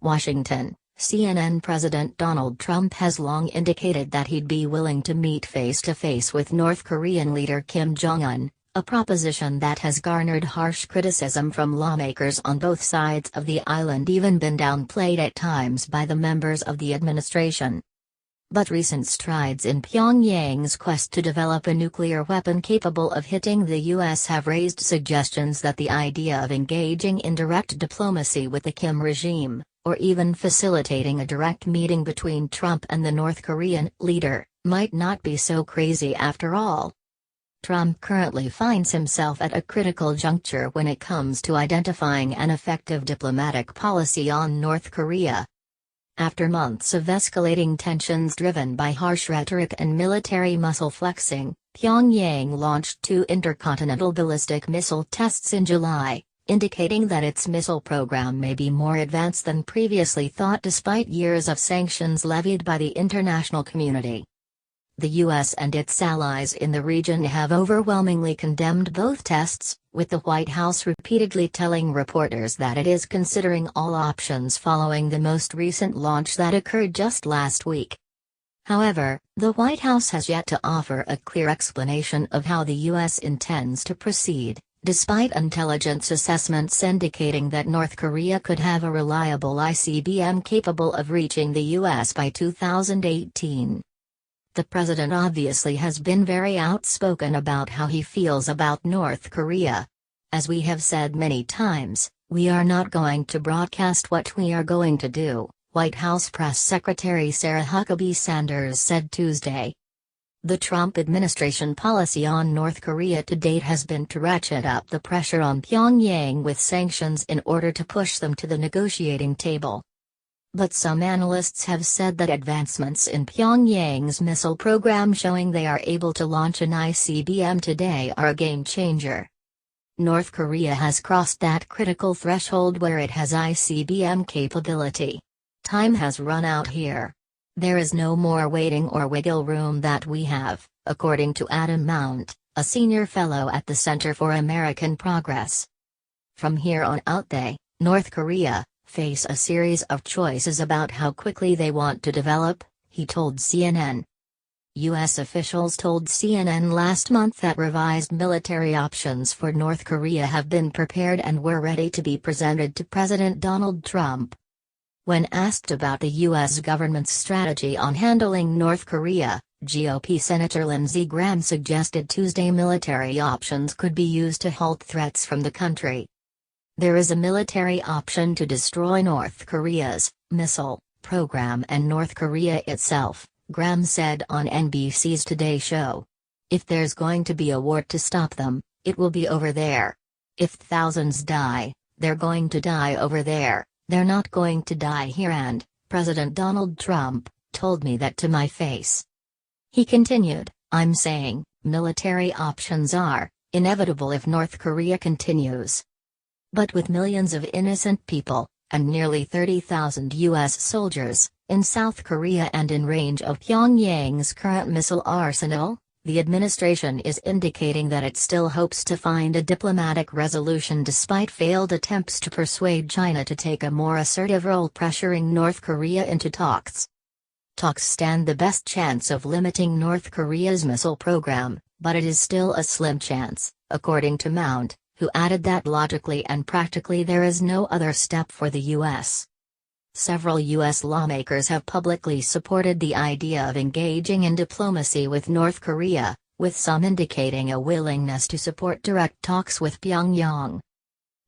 Washington, CNN. President Donald Trump has long indicated that he'd be willing to meet face-to-face with North Korean leader Kim Jong Un, a proposition that has garnered harsh criticism from lawmakers on both sides of the island, even been downplayed at times by the members of the administration. But recent strides in Pyongyang's quest to develop a nuclear weapon capable of hitting the U.S. have raised suggestions that the idea of engaging in direct diplomacy with the Kim regime, or even facilitating a direct meeting between Trump and the North Korean leader, might not be so crazy after all. Trump currently finds himself at a critical juncture when it comes to identifying an effective diplomatic policy on North Korea. After months of escalating tensions driven by harsh rhetoric and military muscle flexing, Pyongyang launched 2 intercontinental ballistic missile tests in July, indicating that its missile program may be more advanced than previously thought despite years of sanctions levied by the international community. The U.S. and its allies in the region have overwhelmingly condemned both tests, with the White House repeatedly telling reporters that it is considering all options following the most recent launch that occurred just last week. However, the White House has yet to offer a clear explanation of how the U.S. intends to proceed, despite intelligence assessments indicating that North Korea could have a reliable ICBM capable of reaching the U.S. by 2018. The president obviously has been very outspoken about how he feels about North Korea. As we have said many times, we are not going to broadcast what we are going to do, White House Press Secretary Sarah Huckabee Sanders said Tuesday. The Trump administration policy on North Korea to date has been to ratchet up the pressure on Pyongyang with sanctions in order to push them to the negotiating table. But some analysts have said that advancements in Pyongyang's missile program showing they are able to launch an ICBM today are a game changer. North Korea has crossed that critical threshold where it has ICBM capability. Time has run out here. There is no more waiting or wiggle room that we have, according to Adam Mount, a senior fellow at the Center for American Progress. From here on out North Korea, face a series of choices about how quickly they want to develop, he told CNN. U.S. officials told CNN last month that revised military options for North Korea have been prepared and were ready to be presented to President Donald Trump. When asked about the U.S. government's strategy on handling North Korea, GOP Senator Lindsey Graham suggested Tuesday military options could be used to halt threats from the country. There is a military option to destroy North Korea's missile program and North Korea itself, Graham said on NBC's Today Show. If there's going to be a war to stop them, it will be over there. If thousands die, they're going to die over there, they're not going to die here, and President Donald Trump told me that to my face. He continued, I'm saying, military options are inevitable if North Korea continues. But with millions of innocent people, and nearly 30,000 U.S. soldiers, in South Korea and in range of Pyongyang's current missile arsenal, the administration is indicating that it still hopes to find a diplomatic resolution despite failed attempts to persuade China to take a more assertive role pressuring North Korea into talks. Talks stand the best chance of limiting North Korea's missile program, but it is still a slim chance, according to Mount, who added that logically and practically there is no other step for the U.S. Several U.S. lawmakers have publicly supported the idea of engaging in diplomacy with North Korea, with some indicating a willingness to support direct talks with Pyongyang.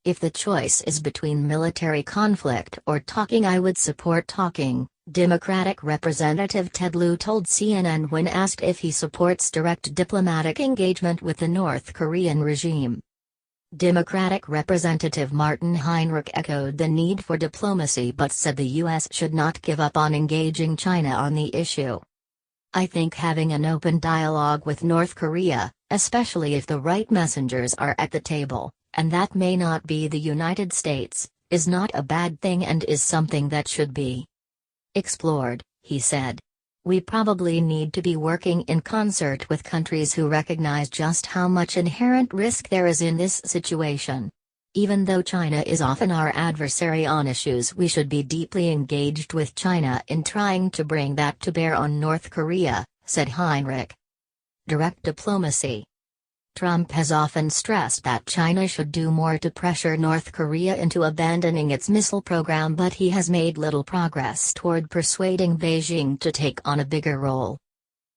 If the choice is between military conflict or talking, I would support talking, Democratic Representative Ted Lieu told CNN when asked if he supports direct diplomatic engagement with the North Korean regime. Democratic Representative Martin Heinrich echoed the need for diplomacy but said the U.S. should not give up on engaging China on the issue. I think having an open dialogue with North Korea, especially if the right messengers are at the table, and that may not be the United States, is not a bad thing and is something that should be explored, he said. We probably need to be working in concert with countries who recognize just how much inherent risk there is in this situation. Even though China is often our adversary on issues, we should be deeply engaged with China in trying to bring that to bear on North Korea, said Heinrich. Direct diplomacy. Trump has often stressed that China should do more to pressure North Korea into abandoning its missile program, but he has made little progress toward persuading Beijing to take on a bigger role.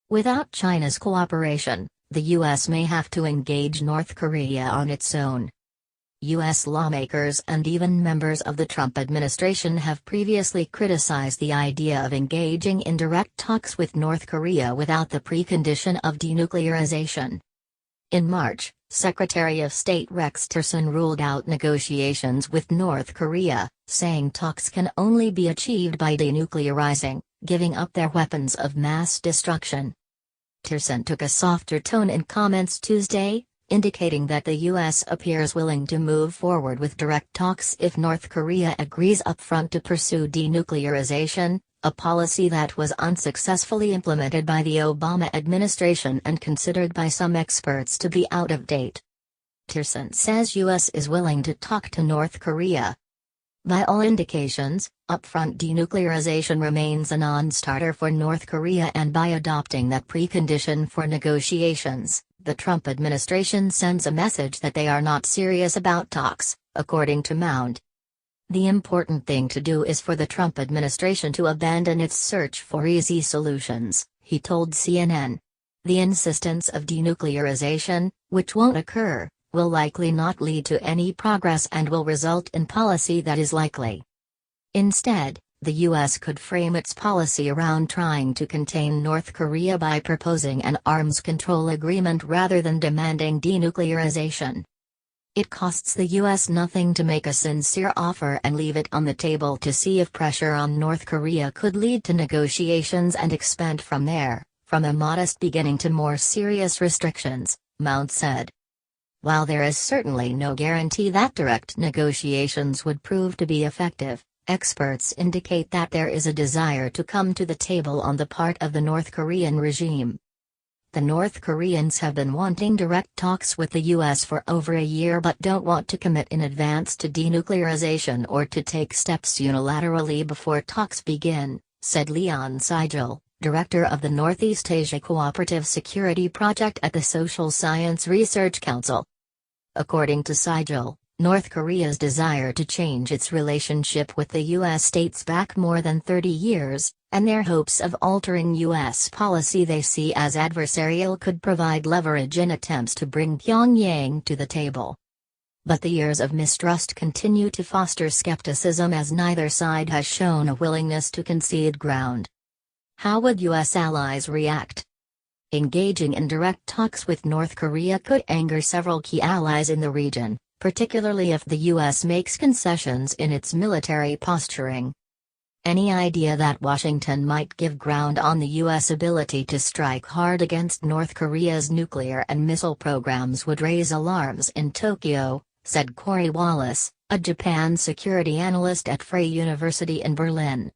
Without China's cooperation, the U.S. may have to engage North Korea on its own. U.S. lawmakers and even members of the Trump administration have previously criticized the idea of engaging in direct talks with North Korea without the precondition of denuclearization. In March, Secretary of State Rex Tillerson ruled out negotiations with North Korea, saying talks can only be achieved by denuclearizing, giving up their weapons of mass destruction. Tillerson took a softer tone in comments Tuesday, indicating that the U.S. appears willing to move forward with direct talks if North Korea agrees upfront to pursue denuclearization, a policy that was unsuccessfully implemented by the Obama administration and considered by some experts to be out of date. Tillerson says U.S. is willing to talk to North Korea. By all indications, upfront denuclearization remains a non-starter for North Korea, and by adopting that precondition for negotiations, the Trump administration sends a message that they are not serious about talks, according to Mound. The important thing to do is for the Trump administration to abandon its search for easy solutions, he told CNN. The insistence of denuclearization, which won't occur, will likely not lead to any progress and will result in policy that is likely. Instead, the U.S. could frame its policy around trying to contain North Korea by proposing an arms control agreement rather than demanding denuclearization. It costs the U.S. nothing to make a sincere offer and leave it on the table to see if pressure on North Korea could lead to negotiations and expand from there, from a modest beginning to more serious restrictions, Mount said. While there is certainly no guarantee that direct negotiations would prove to be effective, experts indicate that there is a desire to come to the table on the part of the North Korean regime. The North Koreans have been wanting direct talks with the U.S. for over a year but don't want to commit in advance to denuclearization or to take steps unilaterally before talks begin, said Leon Sigel, director of the Northeast Asia Cooperative Security Project at the Social Science Research Council. According to Sigel, North Korea's desire to change its relationship with the U.S. dates back more than 30 years, and their hopes of altering U.S. policy they see as adversarial could provide leverage in attempts to bring Pyongyang to the table. But the years of mistrust continue to foster skepticism as neither side has shown a willingness to concede ground. How would U.S. allies react? Engaging in direct talks with North Korea could anger several key allies in the region, particularly if the U.S. makes concessions in its military posturing. Any idea that Washington might give ground on the U.S. ability to strike hard against North Korea's nuclear and missile programs would raise alarms in Tokyo, said Corey Wallace, a Japan security analyst at Frey University in Berlin.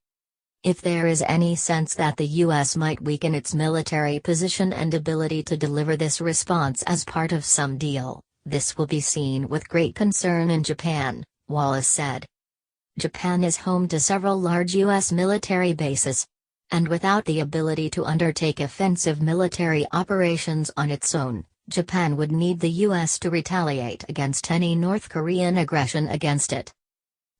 If there is any sense that the U.S. might weaken its military position and ability to deliver this response as part of some deal, this will be seen with great concern in Japan, Wallace said. Japan is home to several large U.S. military bases. And without the ability to undertake offensive military operations on its own, Japan would need the U.S. to retaliate against any North Korean aggression against it.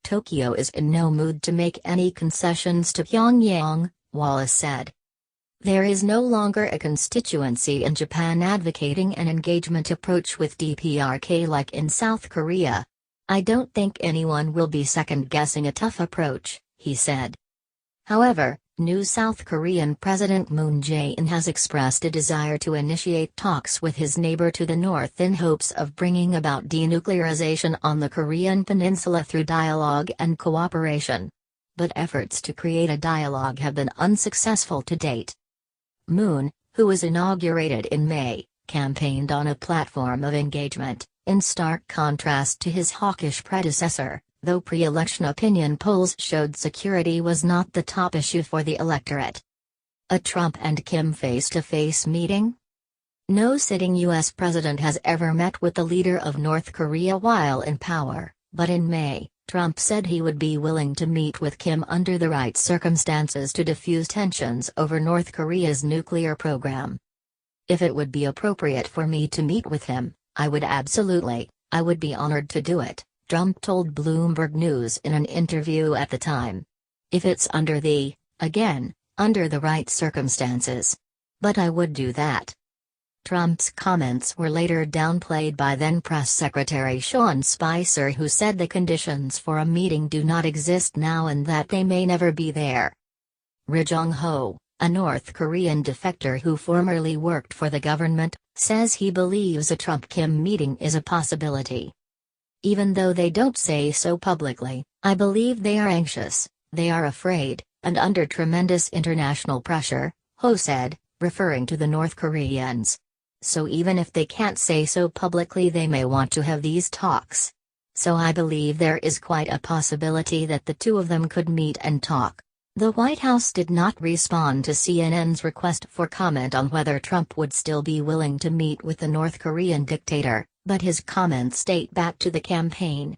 Tokyo is in no mood to make any concessions to Pyongyang, Wallace said. There is no longer a constituency in Japan advocating an engagement approach with DPRK like in South Korea. I don't think anyone will be second-guessing a tough approach, he said. However, new South Korean President Moon Jae-in has expressed a desire to initiate talks with his neighbor to the north in hopes of bringing about denuclearization on the Korean peninsula through dialogue and cooperation. But efforts to create a dialogue have been unsuccessful to date. Moon, who was inaugurated in May, campaigned on a platform of engagement, in stark contrast to his hawkish predecessor, though pre-election opinion polls showed security was not the top issue for the electorate. A Trump and Kim face-to-face meeting? No sitting U.S. president has ever met with the leader of North Korea while in power, but in May, Trump said he would be willing to meet with Kim under the right circumstances to defuse tensions over North Korea's nuclear program. "If it would be appropriate for me to meet with him, I would I would be honored to do it," Trump told Bloomberg News in an interview at the time. "If it's under the right circumstances. But I would do that." Trump's comments were later downplayed by then Press Secretary Sean Spicer, who said the conditions for a meeting do not exist now and that they may never be there. Ri Jong-ho, a North Korean defector who formerly worked for the government, says he believes a Trump-Kim meeting is a possibility. "Even though they don't say so publicly, I believe they are anxious, they are afraid, and under tremendous international pressure," Ho said, referring to the North Koreans. "So even if they can't say so publicly, they may want to have these talks. So I believe there is quite a possibility that the two of them could meet and talk." The White House did not respond to CNN's request for comment on whether Trump would still be willing to meet with the North Korean dictator, but his comments date back to the campaign.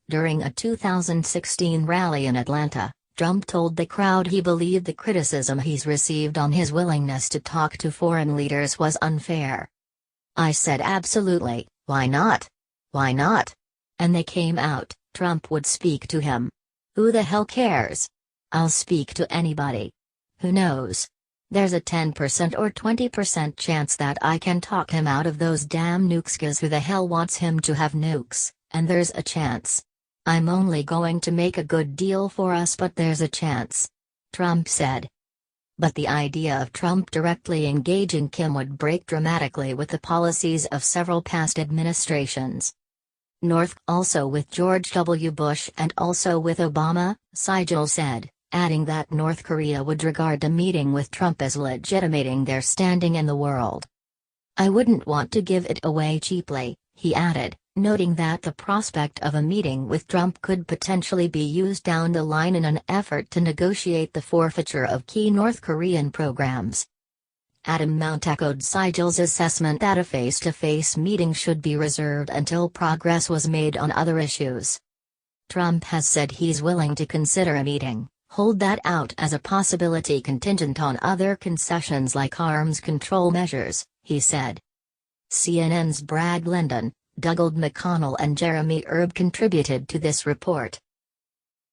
During a 2016 rally in Atlanta, Trump told the crowd he believed the criticism he's received on his willingness to talk to foreign leaders was unfair. "I said absolutely, why not? Why not? And they came out," Trump would speak to him. "Who the hell cares? I'll speak to anybody. Who knows? There's a 10% or 20% chance that I can talk him out of those damn nukes, 'cause who the hell wants him to have nukes, and there's a chance. I'm only going to make a good deal for us, but there's a chance," Trump said. But the idea of Trump directly engaging Kim would break dramatically with the policies of several past administrations. Also with George W. Bush and also with Obama, Sigel said, adding that North Korea would regard a meeting with Trump as legitimating their standing in the world. "I wouldn't want to give it away cheaply," he added, noting that the prospect of a meeting with Trump could potentially be used down the line in an effort to negotiate the forfeiture of key North Korean programs. Adam Mount echoed Sigel's assessment that a face-to-face meeting should be reserved until progress was made on other issues. Trump has said he's willing to consider a meeting, hold that out as a possibility contingent on other concessions like arms control measures, he said. CNN's Brad Linden, Dougald McConnell and Jeremy Erb contributed to this report.